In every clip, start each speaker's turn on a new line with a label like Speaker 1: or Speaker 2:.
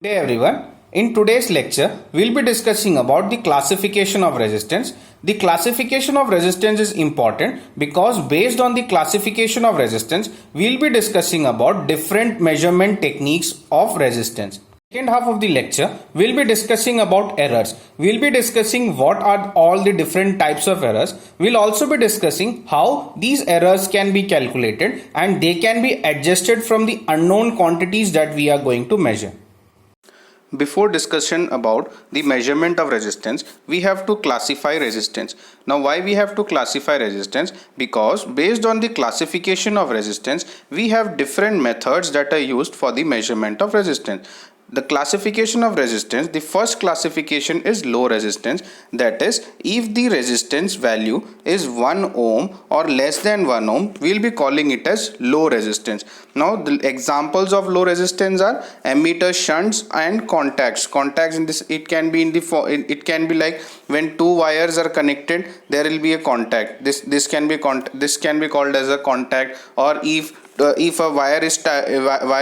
Speaker 1: Good day everyone. In today's lecture, we'll be discussing about the classification of resistance. The classification of resistance is important because based on the classification of resistance, we'll be discussing about different measurement techniques of resistance. Second half of the lecture, we'll be discussing about errors. We'll be discussing what are all the different types of errors. We'll also be discussing how these errors can be calculated and they can be adjusted from the unknown quantities that we are going to measure. Before discussion about the measurement of resistance, we have to classify resistance. Now why we have to classify resistance? Because based on the classification of resistance, we have different methods that are used for the measurement of resistance. The classification of resistance, the first classification is low resistance. That is, if the resistance value is 1 ohm or less than 1 ohm, we'll be calling it as low resistance. Now the examples of low resistance are ammeter, shunts and contacts. Contacts in this, it can be like when two wires are connected, there will be a contact. This can be called as a contact. Or if a wire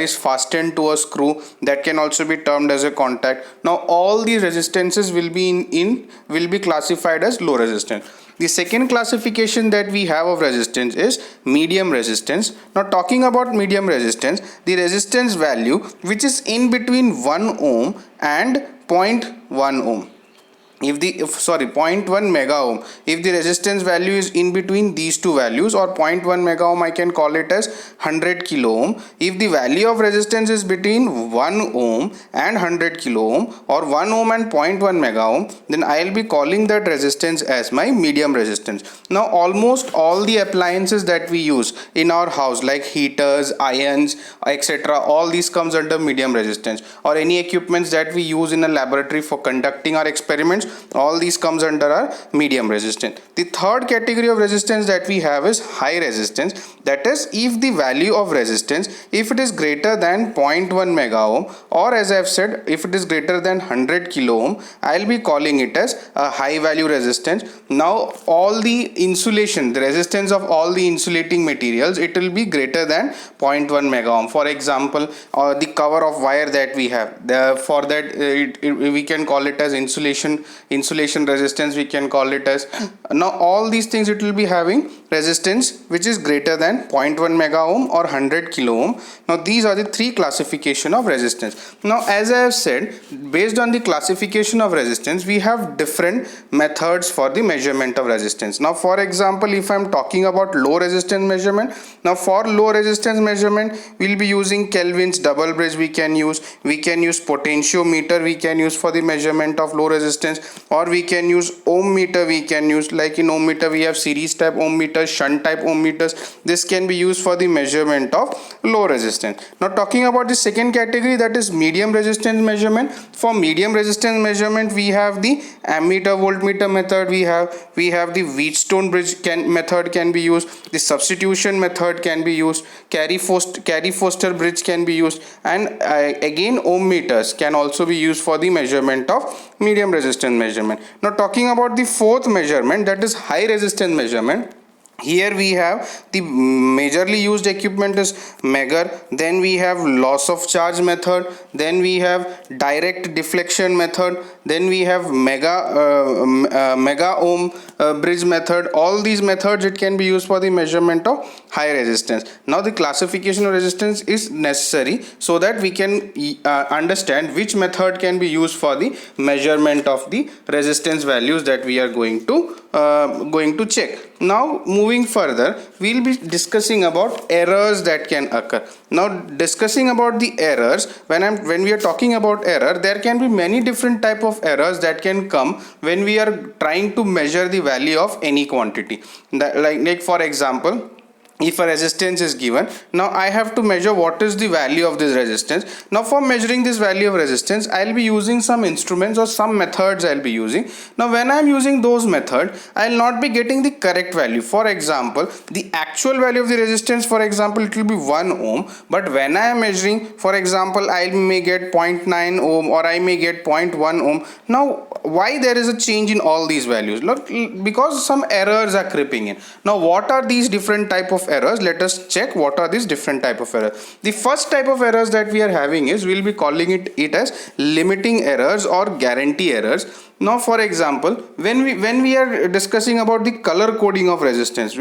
Speaker 1: is fastened to a screw, that can also be termed as a contact. Now all the resistances will be classified as low resistance. The second classification that we have of resistance is medium resistance. Now talking about medium resistance, the resistance value which is in between 1 ohm and 0.1 ohm. If 0.1 mega ohm, if the resistance value is in between these two values, or 0.1 mega ohm, I can call it as 100 kilo ohm. If the value of resistance is between 1 ohm and 100 kilo ohm, or 1 ohm and 0.1 mega ohm, then I'll be calling that resistance as my medium resistance. Now almost all the appliances that we use in our house, like heaters, irons, etc., all these comes under medium resistance. Or any equipments that we use in a laboratory for conducting our experiments, all these comes under our medium resistance. The third category of resistance that we have is high resistance. That is, if the value of resistance, if it is greater than 0.1 mega ohm, or as I have said, if it is greater than 100 kilo ohm, I'll be calling it as a high value resistance. Now all the insulation, the resistance of all the insulating materials, it will be greater than 0.1 mega ohm. For example, the cover of wire that we have, for that we can call it as insulation resistance, we can call it as. Now all these things, it will be having resistance which is greater than 0.1 mega ohm or 100 kilo ohm. Now these are the three classification of resistance. Now as I have said, based on the classification of resistance, we have different methods for the measurement of resistance. Now for example, if I am talking about low resistance measurement, now for low resistance measurement, we'll be using Kelvin's double bridge. We can use potentiometer, we can use for the measurement of low resistance, or we can use ohm meter. We can use, like in ohm meter we have series type ohm meters, shunt type ohm meters. This can be used for the measurement of low resistance. Now talking about the second category, that is medium resistance measurement. For medium resistance measurement, we have the ammeter voltmeter method, we have the Wheatstone bridge method can be used, the substitution method can be used, Carey-Foster bridge can be used, and again ohm meters can also be used for the measurement of medium resistance measurement. Now talking about the fourth measurement, that is high resistance measurement. Here we have the majorly used equipment is Megger, then we have loss of charge method, then we have direct deflection method, then we have mega ohm bridge method. All these methods, it can be used for the measurement of high resistance. Now the classification of resistance is necessary so that we can understand which method can be used for the measurement of the resistance values that we are going to check. Now moving further, we'll be discussing about errors that can occur. Now discussing about the errors, when we are talking about error, there can be many different type of errors that can come when we are trying to measure the value of any quantity. Like for example, if a resistance is given, now I have to measure what is the value of this resistance. Now for measuring this value of resistance, I'll be using some instruments or some methods I'll be using. Now when I'm using those methods, I'll not be getting the correct value. For example, the actual value of the resistance, for example, it will be 1 ohm, but when I am measuring, for example, I may get 0.9 ohm or I may get 0.1 ohm. Now why there is a change in all these values? Look, because some errors are creeping in. Now what are these different type of of errors, let us check what are these different type of errors. The first type of errors that we are having is, we'll be calling it as limiting errors or guarantee errors. Now for example, when we are discussing about the color coding of resistance,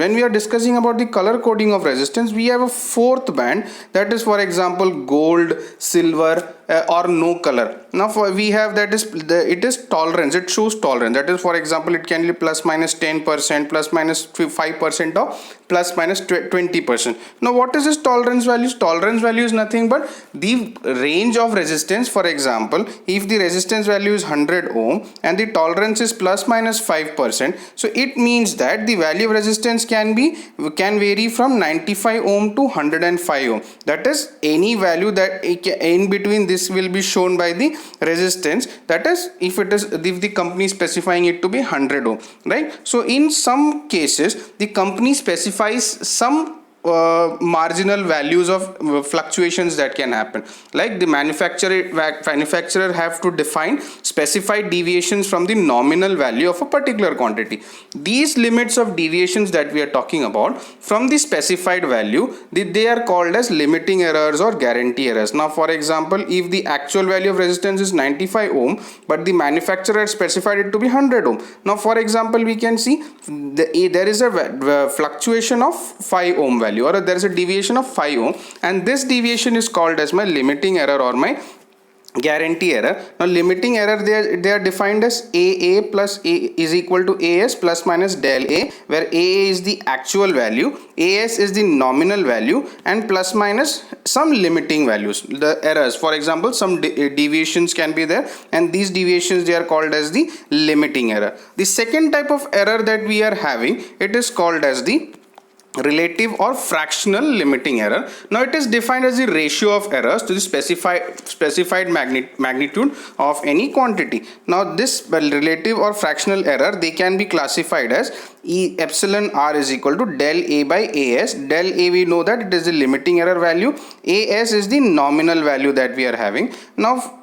Speaker 1: we have a fourth band, that is for example gold, silver, or no color. Now we have that is it is tolerance, it shows tolerance, that is for example it can be plus minus 10%, plus minus 5%, or plus minus 20%. Now what is this tolerance value? Tolerance value is nothing but the range of resistance. For example, if the resistance value is 100 ohm and the tolerance is plus minus 5%, so it means that the value of resistance can vary from 95 ohm to 105 ohm. That is any value that in between this will be shown by the resistance, that is if the company is specifying it to be 100 ohm, right? So in some cases the company specifies some marginal values of fluctuations that can happen, like the manufacturer have to define specified deviations from the nominal value of a particular quantity. These limits of deviations that we are talking about from the specified value, they are called as limiting errors or guarantee errors. Now for example, if the actual value of resistance is 95 ohm but the manufacturer has specified it to be 100 ohm, now for example we can see there is a fluctuation of 5 ohm value, or there is a deviation of 5 ohm, and this deviation is called as my limiting error or my guarantee error. Now limiting error, they are defined as AA plus A is equal to AS plus minus del A, where AA is the actual value, AS is the nominal value, and plus minus some limiting values, the errors. For example, some deviations can be there, and these deviations, they are called as the limiting error. The second type of error that we are having, it is called as the relative or fractional limiting error. Now it is defined as the ratio of errors to the specified magnitude of any quantity. Now this relative or fractional error, they can be classified as epsilon r is equal to del A by AS. Del A, we know that it is the limiting error value, AS is the nominal value that we are having. Now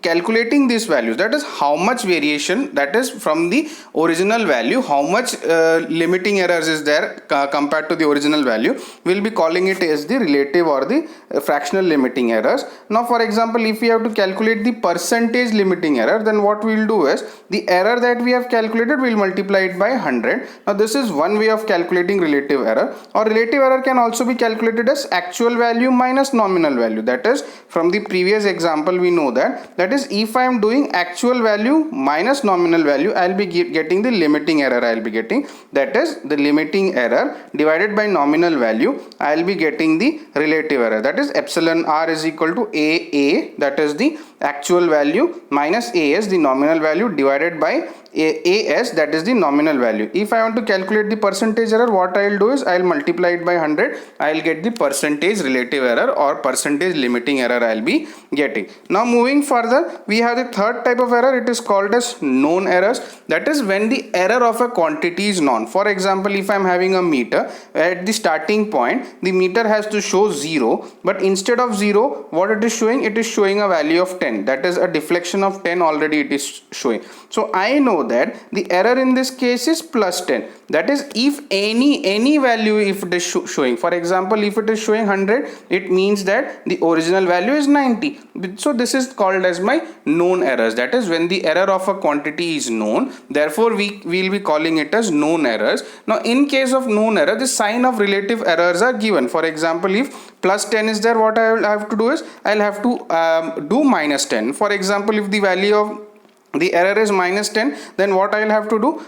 Speaker 1: calculating these values, that is how much variation, that is from the original value, how much limiting errors is there compared to the original value, we'll be calling it as the relative or the fractional limiting errors. Now for example, if we have to calculate the percentage limiting error, then what we'll do is the error that we have calculated, we'll multiply it by 100. Now this is one way of calculating relative error, or relative error can also be calculated as actual value minus nominal value. That is, from the previous example we know that is if I am doing actual value minus nominal value, I'll be getting the limiting error, I'll be getting, that is the limiting error divided by nominal value, I'll be getting the relative error, that is epsilon r is equal to AA, that is the actual value, minus AS, the nominal value, divided by AS, that is the nominal value. If I want to calculate the percentage error, what I'll do is I'll multiply it by 100, I'll get the percentage relative error or percentage limiting error I'll be getting. Now moving further, we have the third type of error, it is called as known errors. That is when the error of a quantity is known. For example, if I'm having a meter, at the starting point the meter has to show 0, but instead of 0, what it is showing a value of 10, that is a deflection of 10 already it is showing. So I know that the error in this case is plus 10, that is if any value, if it is showing, for example if it is showing 100, it means that the original value is 90. So this is called as my known errors, that is when the error of a quantity is known, therefore we will be calling it as known errors. Now in case of known error, the sign of relative errors are given. For example, if plus 10 is there, what I will have to do is I'll have to do minus 10. For example, if the value of the error is minus 10, then what I'll have to do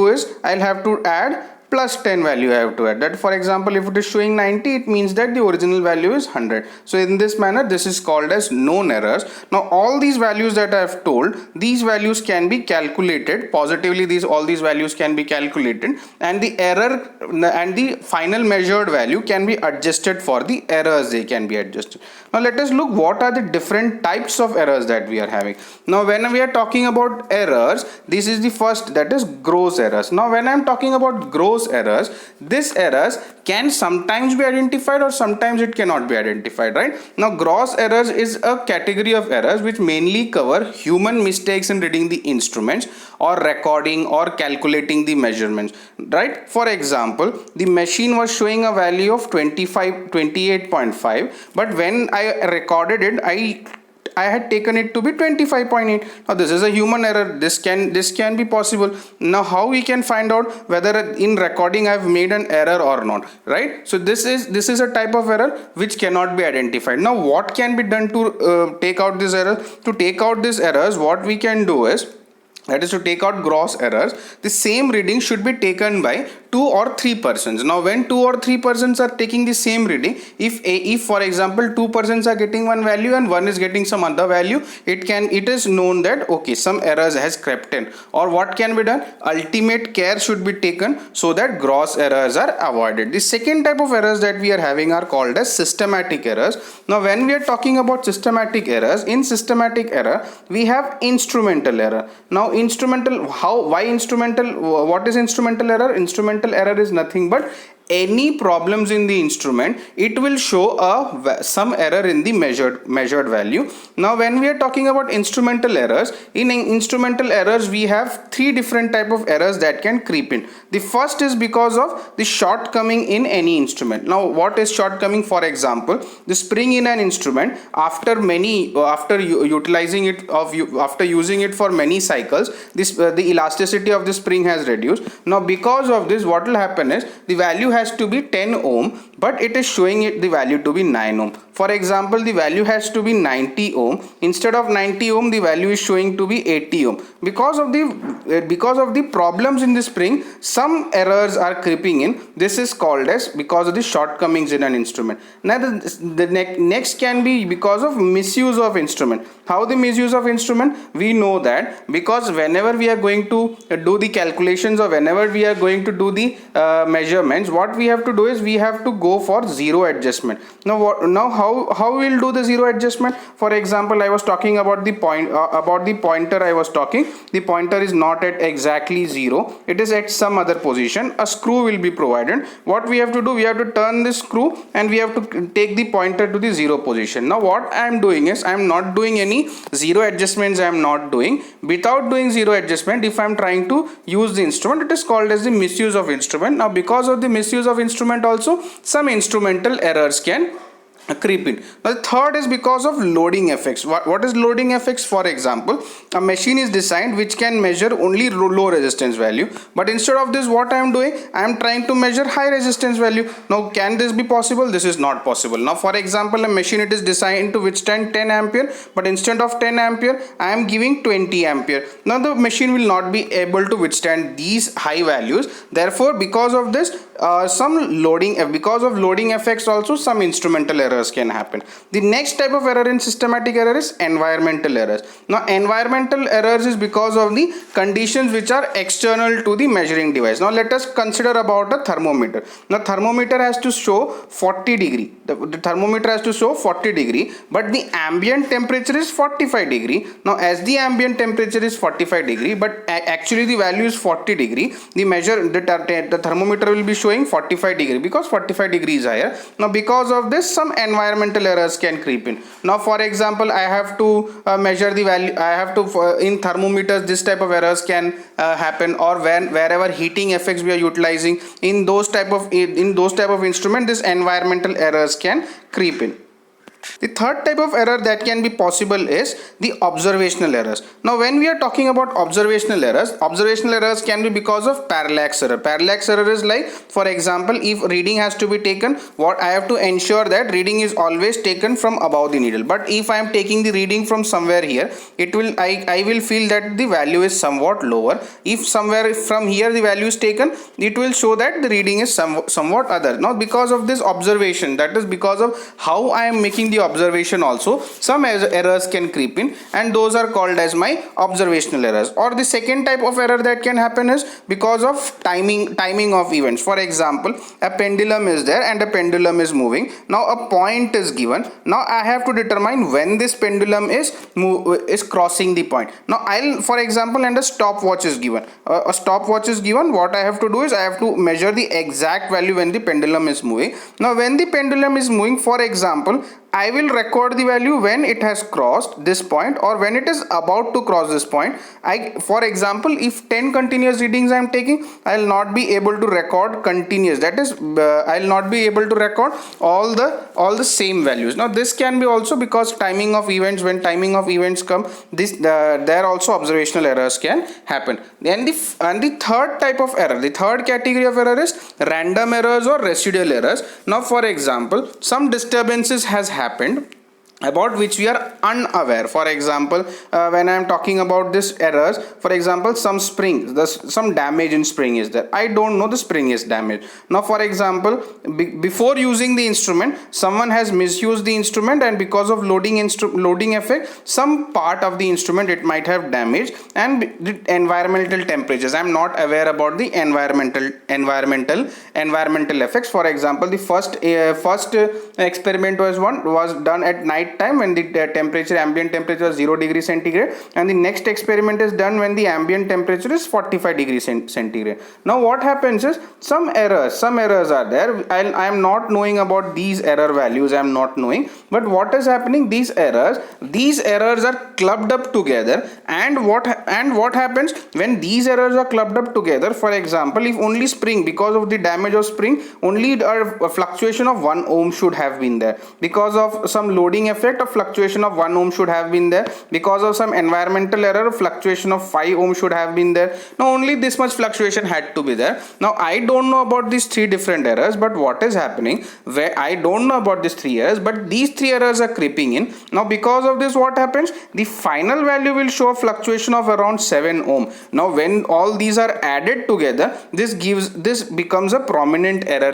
Speaker 1: is I'll have to add plus 10 value I have to add. That for example, if it is showing 90, it means that the original value is 100. So in this manner, this is called as known errors. Now all these values that I have told, these values can be calculated positively, all these values can be calculated, and the error and the final measured value can be adjusted for the errors, they can be adjusted. Now let us look what are the different types of errors that we are having. Now when we are talking about errors, this is the first, that is gross errors. Now when I am talking about gross errors, this errors can sometimes be identified or sometimes it cannot be identified, right? Now gross errors is a category of errors which mainly cover human mistakes in reading the instruments or recording or calculating the measurements, right? For example, the machine was showing a value of 28.5, but when I recorded it, I had taken it to be 25.8. Now this is a human error. This can be possible. Now how we can find out whether in recording I've made an error or not, right? So this is a type of error which cannot be identified. Now what can be done to take out this error? To take out these errors, what we can do is, that is to take out gross errors, the same reading should be taken by 2 or 3 persons. Now when 2 or 3 persons are taking the same reading, if for example 2 persons are getting one value and one is getting some other value, it is known that okay, some errors has crept in. Or what can be done? Ultimate care should be taken so that gross errors are avoided. The second type of errors that we are having are called as systematic errors. Now when we are talking about systematic errors, in systematic error we have instrumental error. Now why instrumental? What is instrumental error? Instrumental error is nothing but any problems in the instrument, it will show some error in the measured value. Now when we are talking about instrumental errors, in instrumental errors we have 3 different type of errors that can creep in. The first is because of the shortcoming in any instrument. Now what is shortcoming? For example, the spring in an instrument, after utilizing it after using it for many cycles, the elasticity of the spring has reduced. Now because of this, what will happen is the value has to be 10 ohm, but it is showing it the value to be 9 ohm. For example, the value has to be 90 ohm. Instead of 90 ohm, the value is showing to be 80 ohm. Because of the problems in the spring, some errors are creeping in. This is called as because of the shortcomings in an instrument. Now the next can be because of misuse of instrument. How the misuse of instrument? We know that because whenever we are going to do the calculations or whenever we are going to do the measurements, what we have to do is we have to go for zero adjustment. Now how we will do the zero adjustment? For example, I was talking about the pointer. I was talking, the pointer is not at exactly 0, it is at some other position. A screw will be provided. What we have to do, we have to turn this screw and we have to take the pointer to the 0 position. Now what I am doing is, I am not doing any zero adjustments. I am not doing. Without doing zero adjustment, if I am trying to use the instrument, it is called as the misuse of instrument. Now because of the misuse of instrument also, some instrumental errors can creep in. Now the third is because of loading effects. What is loading effects? For example, a machine is designed which can measure only low resistance value, but instead of this, what I am doing, I am trying to measure high resistance value. Now can this be possible? This is not possible. Now for example, a machine, it is designed to withstand 10 ampere, but instead of 10 ampere I am giving 20 ampere. Now the machine will not be able to withstand these high values. Therefore because of this, because of loading effects also, some instrumental errors can happen. The next type of error in systematic error is environmental errors. Now environmental errors is because of the conditions which are external to the measuring device. Now let us consider about a thermometer. Now thermometer has to show 40 degree. The thermometer has to show 40 degree, but the ambient temperature is 45 degree. Now as the ambient temperature is 45 degree, but actually the value is 40 degree, the thermometer will be showing 45 degree because 45 degrees higher. Now because of this, some environmental errors can creep in. Now for example, I have to measure the value. I have to in thermometers, this type of errors can happen, or wherever heating effects we are utilizing, in those type of instrument, this environmental errors can creep in. The third type of error that can be possible is the observational errors. Now when we are talking about observational errors can be because of parallax error. Parallax error is like, for example, if reading has to be taken, what I have to ensure that reading is always taken from above the needle. But if I am taking the reading from somewhere here, I will feel that the value is somewhat lower. If somewhere from here the value is taken, it will show that the reading is somewhat other. Now because of this observation, that is because of how I am making the the observation also some errors can creep in, and those are called as my observational errors. Or the second type of error that can happen is because of timing of events. For example, a pendulum is there and a pendulum is moving. Now a point is given. Now I have to determine when this pendulum is crossing the point. Now for example, and a stopwatch is given. A stopwatch is given. What I have to do is I have to measure the exact value when the pendulum is moving. Now when the pendulum is moving, for example, I will record the value when it has crossed this point or when it is about to cross this point. For example, if 10 continuous readings I am taking, I will not be able to record continuous. That is, I will not be able to record all the same values. Now this can be also because timing of events. When timing of events come, there also observational errors can happen. And the third type of error, the third category of error is random errors or residual errors. Now for example, some disturbances has happened about which we are unaware. For example, when I am talking about this errors, for example, some damage in spring is there. I don't know the spring is damaged. Now for example, before using the instrument, someone has misused the instrument, and because of loading effect, some part of the instrument it might have damaged. And the environmental temperatures, I am not aware about the environmental effects. For example, the first experiment was done at night time when the ambient temperature was 0 degree centigrade, and the next experiment is done when the ambient temperature is 45 degrees centigrade. Now what happens is some errors are there. I am not knowing about these error values. I am not knowing, but what is happening, these errors are clubbed up together. And what happens when these errors are clubbed up together? For example, if only spring, because of the damage of spring, only a fluctuation of 1 ohm should have been there. Because of some loading effect, a fluctuation of 1 ohm should have been there. Because of some environmental error, a fluctuation of 5 ohm should have been there. Now only this much fluctuation had to be there. Now I don't know about these 3 different errors, but what is happening, where I don't know about these 3 errors, but these 3 errors are creeping in. Now because of this, what happens, the final value will show a fluctuation of around 7 ohm. Now when all these are added together, this becomes a prominent error.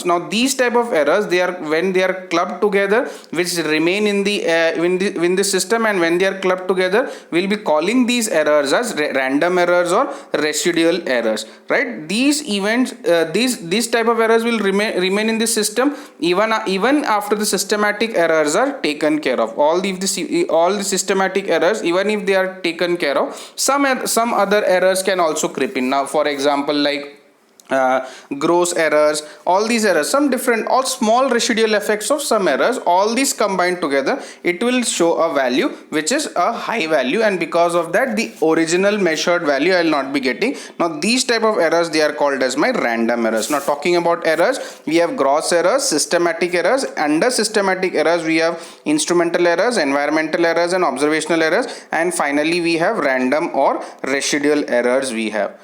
Speaker 1: Now these type of errors, when they are clubbed together, which remain in the system, and when they are clubbed together, we'll be calling these errors as random errors or residual errors, right? These type of errors will remain in the system even after the systematic errors are taken care of. All the systematic errors, even if they are taken care of, some other errors can also creep in. Now for example, like gross errors, all these errors, all small residual effects of some errors, all these combined together, it will show a value which is a high value, and because of that, the original measured value I will not be getting. Now these type of errors, they are called as my random errors. Now talking about errors, we have gross errors, systematic errors. Under systematic errors, we have instrumental errors, environmental errors, and observational errors, and finally we have random or residual errors we have.